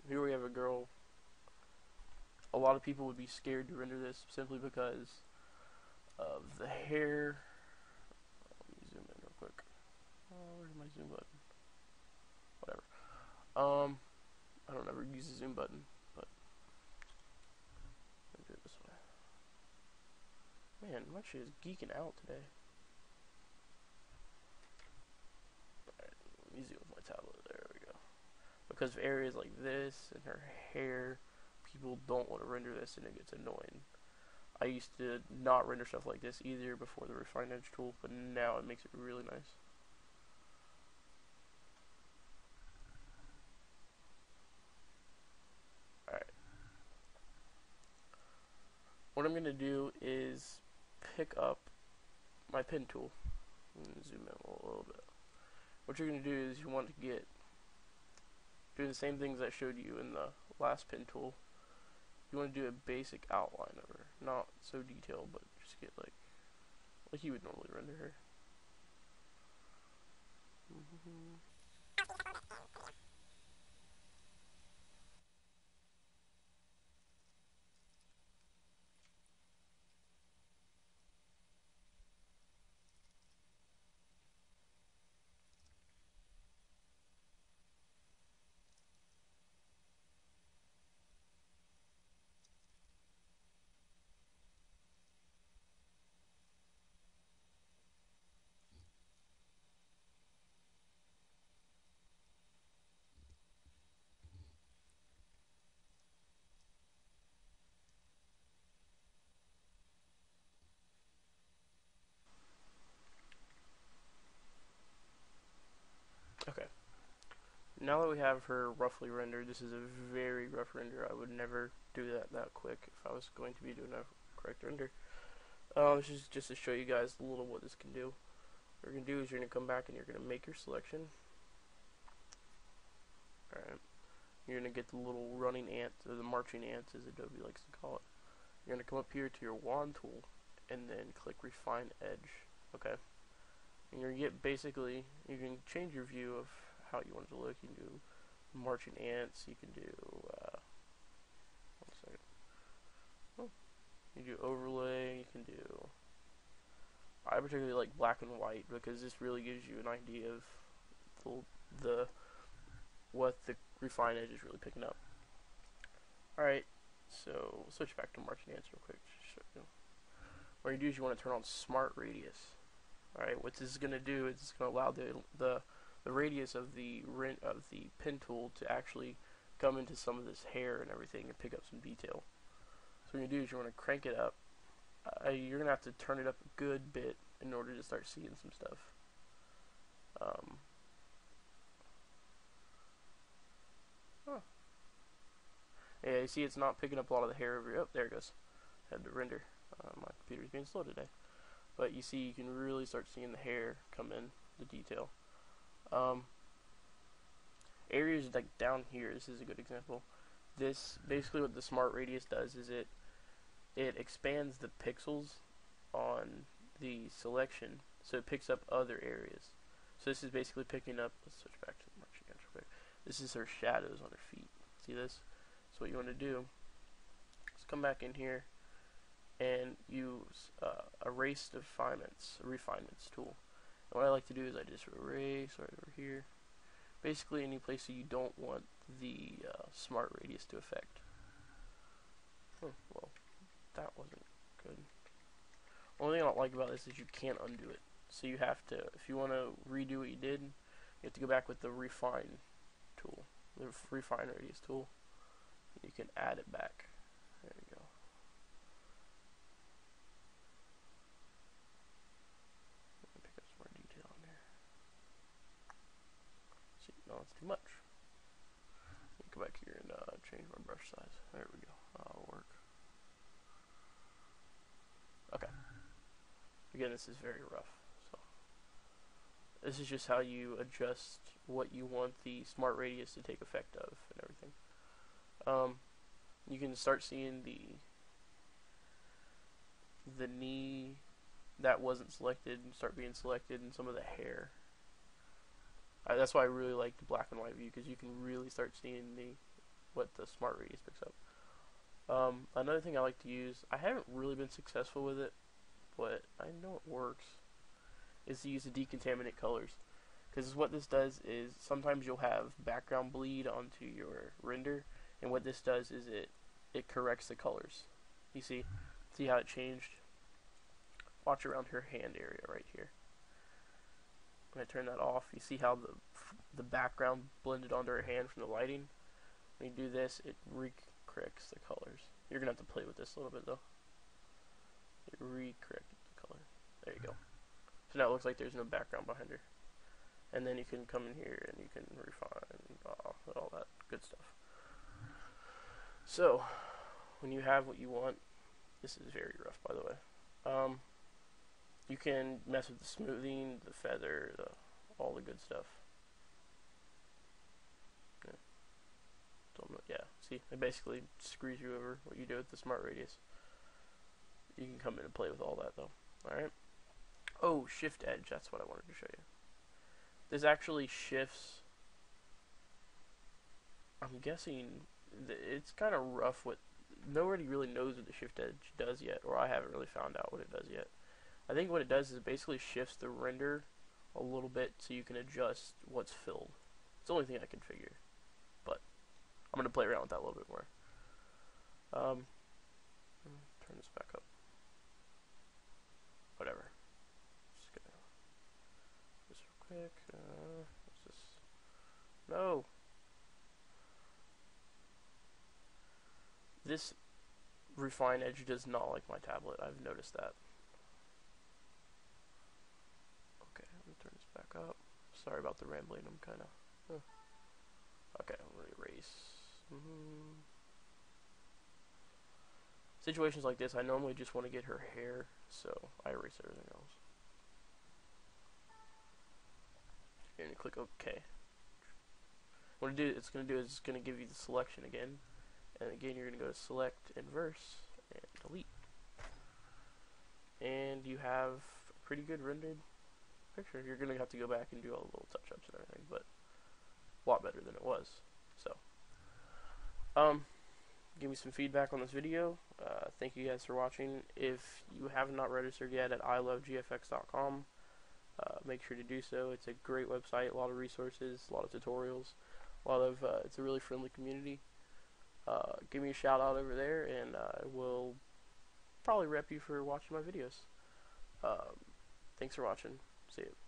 Here we have a girl. A lot of people would be scared to render this simply because of the hair. Let me zoom in real quick. Oh, where's my zoom button? Whatever. I don't ever use the zoom button, but I'll do it this way. Man, I'm actually just geeking out today. Alright, let me zoom with my tablet. There we go. Because of areas like this and her hair, people don't want to render this and it gets annoying. I used to not render stuff like this either before the Refine Edge tool, but now it makes it really nice. Alright. What I'm going to do is pick up my pen tool. Zoom in a little bit. What you're going to do is you want to do the same things I showed you in the last pen tool. You want to do a basic outline of her. Not so detailed, but just get like you would normally render her. Okay. Now that we have her roughly rendered, this is a very rough render. I would never do that quick if I was going to be doing a correct render. This is just to show you guys a little what this can do. What you're going to do is you're going to come back and you're going to make your selection. Alright. You're going to get the little running ant, or the marching ants as Adobe likes to call it. You're going to come up here to your wand tool and then click Refine Edge. Okay. And you're going to get basically, you can change your view of how you want it to look. You can do marching ants, you can do, one second. Oh, you can do overlay, you can do, I particularly like black and white because this really gives you an idea of what the Refine Edge is really picking up. Alright, so we'll switch back to marching ants real quick. What you do is you want to turn on Smart Radius. Alright, what this is going to do is it's going to allow the radius of the pen tool to actually come into some of this hair and everything and pick up some detail. So what you do is you want to crank it up. You're going to have to turn it up a good bit in order to start seeing some stuff. Yeah, you see it's not picking up a lot of the hair over here. Oh, there it goes. Had to render. My computer's being slow today. But you see you can really start seeing the hair come in, the detail. Areas like down here, this is a good example. This, basically what the Smart Radius does is it expands the pixels on the selection, so it picks up other areas. So this is basically picking up, let's switch back to the marching ants real quick. This is her shadows on her feet. See this? So what you want to do is come back in here and use erase refinements tool. And what I like to do is I just erase right over here. Basically any place that you don't want the Smart Radius to affect. Oh, well, that wasn't good. Only thing I don't like about this is you can't undo it. So you have to, if you want to redo what you did, you have to go back with the Refine tool, the Refine Radius tool. You can add it back. There you go. Pick up some more detail in there. See, no, it's too much. Go back here and change my brush size. There we go. That'll work. Okay. Again, this is very rough. So this is just how you adjust what you want the Smart Radius to take effect of and everything. You can start seeing the knee that wasn't selected and start being selected, and some of the hair. That's why I really like the black and white view, because you can really start seeing what the Smart Radius picks up. Another thing I like to use, I haven't really been successful with it, but I know it works, is to use the decontaminate colors. Because what this does is sometimes you'll have background bleed onto your render, and what this does is it corrects the colors. You see how it changed? Watch around her hand area right here. When I turn that off, you see how the background blended onto her hand from the lighting? When you do this, it corrects the colors. You're gonna have to play with this a little bit though. It re-corrected the color. There you go. So now it looks like there's no background behind her. And then you can come in here and you can refine all that good stuff. So when you have what you want, this is very rough by the way. You can mess with the smoothing, the feather, all the good stuff. Yeah, see, it basically screws you over what you do with the Smart Radius. You can come in and play with all that though. Alright. Oh, Shift Edge, that's what I wanted to show you. This actually shifts. I'm guessing it's kind of rough. Nobody really knows what the Shift Edge does yet, or I haven't really found out what it does yet. I think what it does is it basically shifts the render a little bit so you can adjust what's filled. It's the only thing I can figure, but I'm going to play around with that a little bit more. Turn this back up. Whatever. Just gonna do this real quick. What's this? No. This Refine Edge does not like my tablet. I've noticed that. Okay, let me turn this back up. Sorry about the rambling. I'm kind of. Okay, I'm gonna erase. Situations like this, I normally just want to get her hair, so I erase everything else. And you click OK. What it's going to do is it's going to give you the selection again, and again you're going to go to Select, Inverse, and Delete. And you have a pretty good rendered picture. You're going to have to go back and do all the little touch-ups and everything, but a lot better than it was. So, give me some feedback on this video. Thank you guys for watching. If you have not registered yet at ilovegfx.com, make sure to do so. It's a great website, a lot of resources, a lot of tutorials, it's a really friendly community. Give me a shout out over there, and I will probably rep you for watching my videos. Thanks for watching. See you.